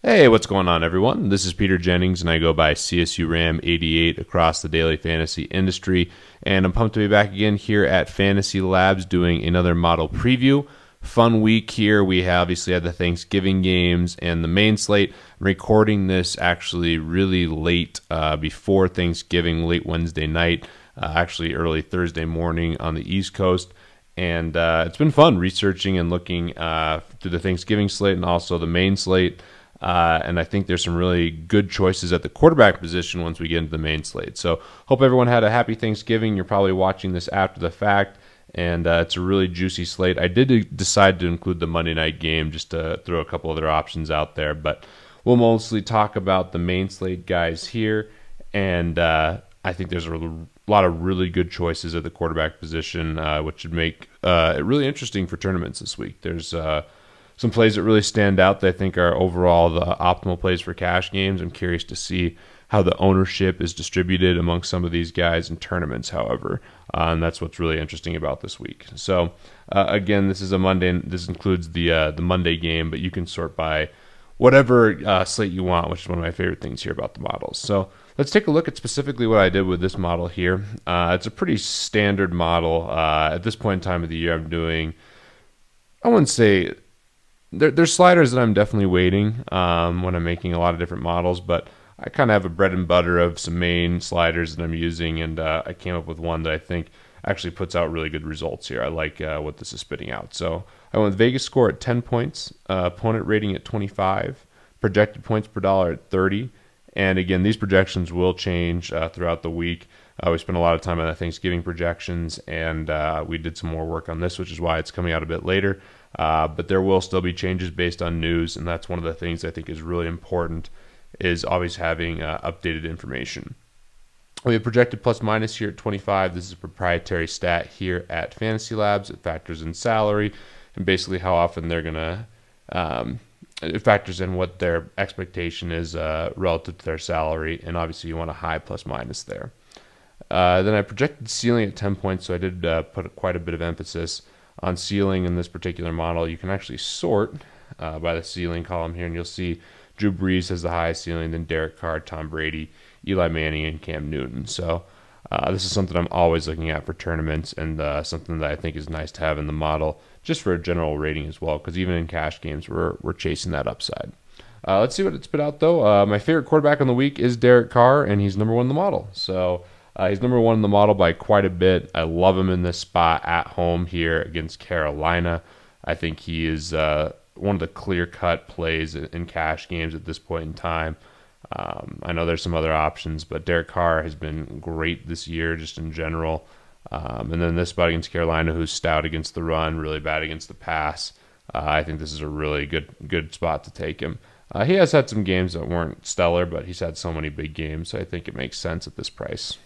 Hey, what's going on, everyone? This is Peter Jennings, and I go by CSURAM88 across the daily fantasy industry. And I'm pumped to be back again here at FantasyLabs doing another model preview. Fun week here. We obviously had the Thanksgiving games and the main slate. I'm recording this actually really late before Thanksgiving, late Wednesday night, actually early Thursday morning on the East Coast. And it's been fun researching and looking through the Thanksgiving slate and also the main slate. And I think there's some really good choices at the quarterback position once we get into the main slate. So hope everyone had a happy Thanksgiving. You're probably watching this after the fact, and it's a really juicy slate. I did decide to include the Monday night game just to throw a couple other options out there, but we'll mostly talk about the main slate guys here. And I think there's a lot of really good choices at the quarterback position, which should make it really interesting for tournaments this week. There's some plays that really stand out that I think are overall the optimal plays for cash games. I'm curious to see how the ownership is distributed among some of these guys in tournaments, however. And that's what's really interesting about this week. So, again, this is a Monday. This includes the Monday game, but you can sort by whatever slate you want, which is one of my favorite things here about the models. So let's take a look at specifically what I did with this model here. It's a pretty standard model. At this point in time of the year, I'm doing, I wouldn't say... There's sliders that I'm definitely weighting when I'm making a lot of different models, but I kind of have a bread and butter of some main sliders that I'm using, and I came up with one that I think actually puts out really good results here. I like what this is spitting out. So I went with Vegas score at 10 points, opponent rating at 25, projected points per dollar at 30, and again, these projections will change throughout the week. We spent a lot of time on the Thanksgiving projections, and we did some more work on this, which is why it's coming out a bit later. But there will still be changes based on news, and that's one of the things I think is really important, is always having updated information. We have projected plus minus here at 25. This is a proprietary stat here at FantasyLabs. It factors in salary and basically how often they're going to it factors in what their expectation is relative to their salary, and obviously you want a high plus minus there. Then I projected ceiling at 10 points, so I did put quite a bit of emphasis on ceiling in this particular model. You can actually sort by the ceiling column here, and you'll see Drew Brees has the highest ceiling, then Derek Carr, Tom Brady, Eli Manning, and Cam Newton. So this is something I'm always looking at for tournaments, and something that I think is nice to have in the model just for a general rating as well, because even in cash games, we're chasing that upside. Let's see what it spit out, though. My favorite quarterback on the week is Derek Carr, and he's number one in the model. So he's number one in the model by quite a bit. I love him in this spot at home here against Carolina. I think he is one of the clear-cut plays in cash games at this point in time. I know there's some other options, but Derek Carr has been great this year just in general. And then this spot against Carolina, who's stout against the run, really bad against the pass. I think this is a really good spot to take him. He has had some games that weren't stellar, but he's had so many big games, so I think it makes sense at this price.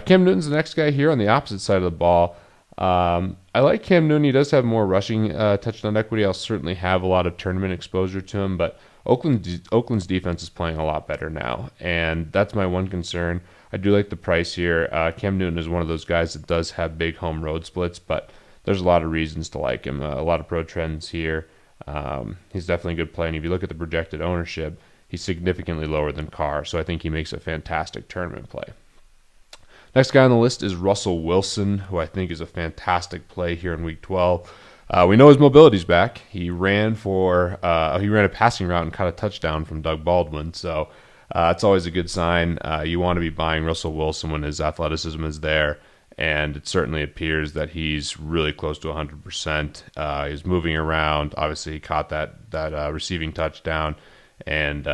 Cam Newton's the next guy here on the opposite side of the ball. I like Cam Newton. He does have more rushing touchdown equity. I'll certainly have a lot of tournament exposure to him, but Oakland's defense is playing a lot better now, and that's my one concern. I do like the price here. Cam Newton is one of those guys that does have big home road splits, but there's a lot of reasons to like him. A lot of pro trends here. He's definitely a good play, and if you look at the projected ownership, he's significantly lower than Carr, so I think he makes a fantastic tournament play. Next guy on the list is Russell Wilson, who I think is a fantastic play here in Week 12. We know his mobility's back. He ran a passing route and caught a touchdown from Doug Baldwin, so it's always a good sign. You want to be buying Russell Wilson when his athleticism is there, and it certainly appears that he's really close to 100%. He's moving around. Obviously, he caught that receiving touchdown, and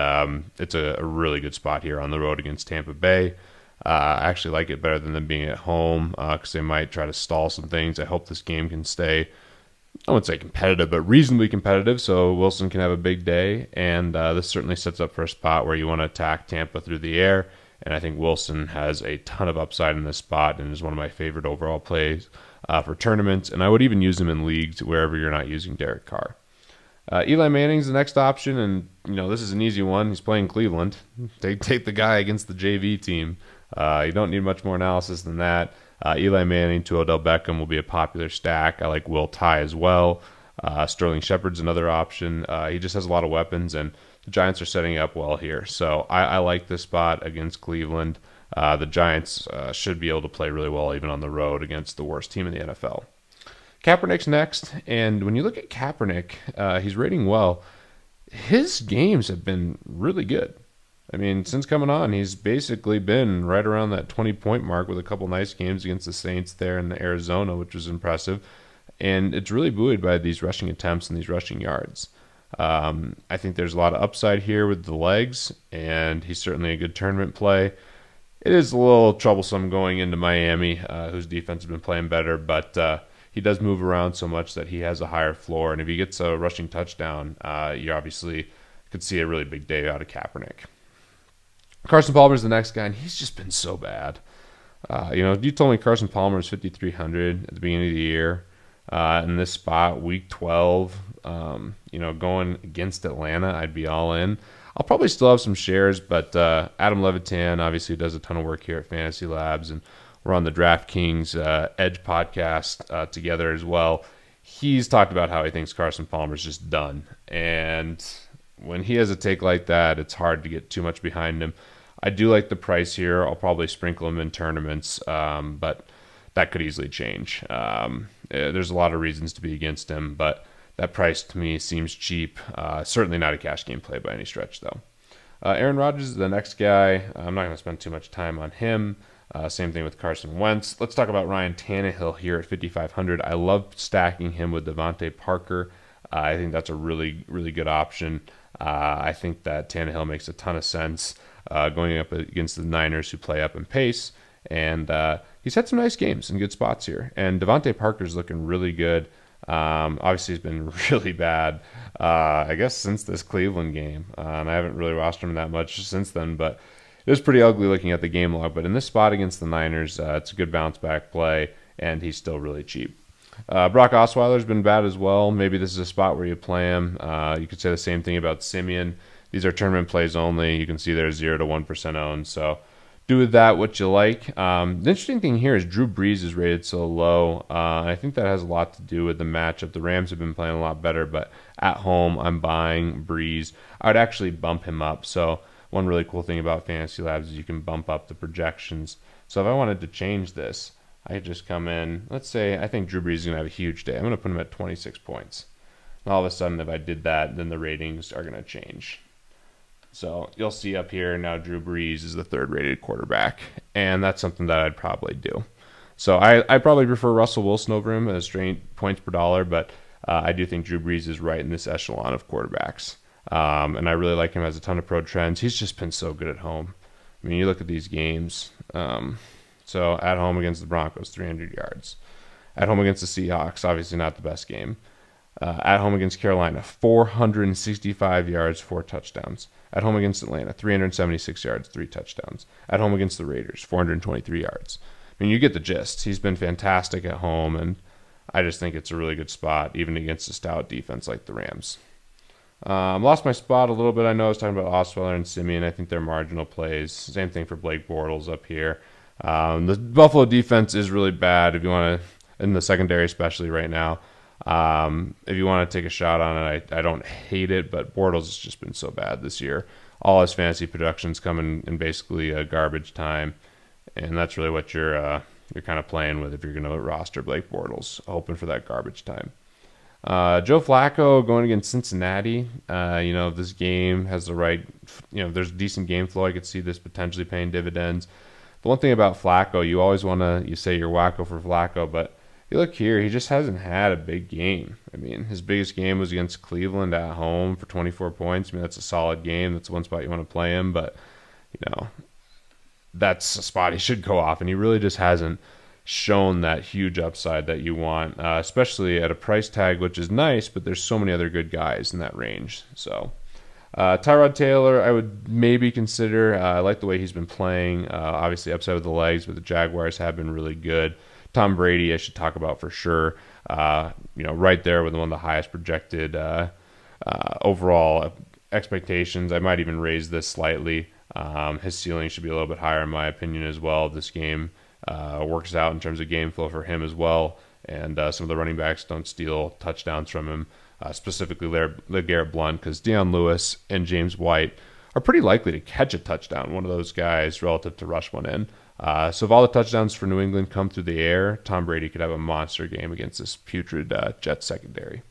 it's a really good spot here on the road against Tampa Bay. I actually like it better than them being at home because they might try to stall some things. I hope this game can stay, I wouldn't say competitive, but reasonably competitive, so Wilson can have a big day. And this certainly sets up for a spot where you want to attack Tampa through the air. And I think Wilson has a ton of upside in this spot and is one of my favorite overall plays for tournaments. And I would even use him in leagues wherever you're not using Derek Carr. Eli Manning's the next option, and this is an easy one. He's playing Cleveland. Take the guy against the JV team. You don't need much more analysis than that. Eli Manning to Odell Beckham will be a popular stack. I like Will Tye as well. Sterling Shepard's another option. He just has a lot of weapons, and the Giants are setting up well here. So I like this spot against Cleveland. The Giants should be able to play really well even on the road against the worst team in the NFL. Kaepernick's next, and when you look at Kaepernick, he's rating well. His games have been really good. I mean, since coming on, he's basically been right around that 20-point mark with a couple nice games against the Saints there in Arizona, which was impressive. And it's really buoyed by these rushing attempts and these rushing yards. I think there's a lot of upside here with the legs, and he's certainly a good tournament play. It is a little troublesome going into Miami, whose defense has been playing better, but he does move around so much that he has a higher floor. And if he gets a rushing touchdown, you obviously could see a really big day out of Kaepernick. Carson Palmer is the next guy, and he's just been so bad. If you told me Carson Palmer was 5,300 at the beginning of the year, in this spot, week 12, going against Atlanta, I'd be all in. I'll probably still have some shares, but Adam Levitan obviously does a ton of work here at FantasyLabs, and we're on the DraftKings Edge podcast together as well. He's talked about how he thinks Carson Palmer's just done, and when he has a take like that, it's hard to get too much behind him. I do like the price here. I'll probably sprinkle him in tournaments, but that could easily change. There's a lot of reasons to be against him, but that price to me seems cheap. Certainly not a cash game play by any stretch, though. Aaron Rodgers is the next guy. I'm not going to spend too much time on him. Same thing with Carson Wentz. Let's talk about Ryan Tannehill here at 5,500. I love stacking him with Devante Parker. I think that's a really, really good option. I think that Tannehill makes a ton of sense going up against the Niners, who play up in pace. And he's had some nice games and good spots here. And Devante Parker's looking really good. Obviously, he's been really bad, I guess, since this Cleveland game. And I haven't really rostered him that much since then. But it was pretty ugly looking at the game log. But in this spot against the Niners, it's a good bounce-back play. And he's still really cheap. Brock Osweiler's been bad as well. Maybe this is a spot where you play him. You could say the same thing about Simeon. These are tournament plays only. You can see they're 0 to 1% owned. So do with that what you like. The interesting thing here is Drew Brees is rated so low. I think that has a lot to do with the matchup. The Rams have been playing a lot better, but at home I'm buying Brees. I would actually bump him up. So one really cool thing about FantasyLabs is you can bump up the projections. So if I wanted to change this, I could just come in. Let's say I think Drew Brees is going to have a huge day. I'm going to put him at 26 points. And all of a sudden, if I did that, then the ratings are going to change. So you'll see up here now Drew Brees is the third-rated quarterback, and that's something that I'd probably do. So I probably prefer Russell Wilson over him as straight points per dollar, but I do think Drew Brees is right in this echelon of quarterbacks. And I really like him as a ton of pro trends. He's just been so good at home. I mean, you look at these games. So at home against the Broncos, 300 yards. At home against the Seahawks, obviously not the best game. At home against Carolina, 465 yards, 4 touchdowns. At home against Atlanta, 376 yards, 3 touchdowns. At home against the Raiders, 423 yards. I mean, you get the gist. He's been fantastic at home, and I just think it's a really good spot, even against a stout defense like the Rams. Lost my spot a little bit. I know I was talking about Osweiler and Simeon. I think they're marginal plays. Same thing for Blake Bortles up here. The Buffalo defense is really bad if you want to, in the secondary especially right now. If you want to take a shot on it, I don't hate it, but Bortles has just been so bad this year. All his fantasy productions come in basically garbage time, and that's really what you're kind of playing with if you're going to roster Blake Bortles, hoping for that garbage time. Joe Flacco going against Cincinnati. If this game has the right, if there's decent game flow, I could see this potentially paying dividends. The one thing about Flacco, you always want to, you say you're wacko for Flacco, but you look here, he just hasn't had a big game. I mean, his biggest game was against Cleveland at home for 24 points. I mean, that's a solid game. That's one spot you want to play him, but, that's a spot he should go off, and he really just hasn't shown that huge upside that you want, especially at a price tag, which is nice, but there's so many other good guys in that range. So Tyrod Taylor, I would maybe consider. I like the way he's been playing. Obviously, upside with the legs, but the Jaguars have been really good. Tom Brady, I should talk about for sure. Right there with one of the highest projected overall expectations. I might even raise this slightly. His ceiling should be a little bit higher, in my opinion, as well. This game works out in terms of game flow for him as well, and some of the running backs don't steal touchdowns from him. specifically LeGarrette Blount, because Deion Lewis and James White are pretty likely to catch a touchdown, one of those guys, relative to rush one in. So if all the touchdowns for New England come through the air, Tom Brady could have a monster game against this putrid Jets secondary.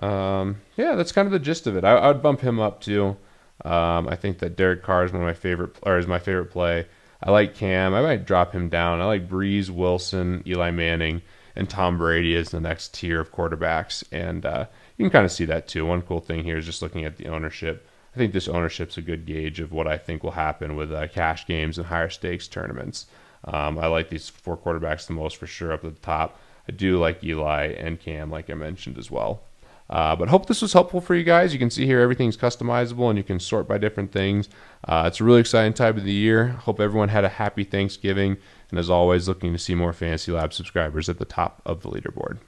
Yeah, that's kind of the gist of it. I would bump him up too. I think that Derek Carr is my favorite play. I like Cam. I might drop him down. I like Brees, Wilson, Eli Manning, and Tom Brady as the next tier of quarterbacks. And you can kind of see that too. One cool thing here is just looking at the ownership. I think this ownership's a good gauge of what I think will happen with cash games and higher stakes tournaments. I like these 4 quarterbacks the most for sure up at the top. I do like Eli and Cam, like I mentioned as well. But hope this was helpful for you guys. You can see here everything's customizable and you can sort by different things. It's a really exciting time of the year. Hope everyone had a happy Thanksgiving. And as always, looking to see more Fantasy Lab subscribers at the top of the leaderboard.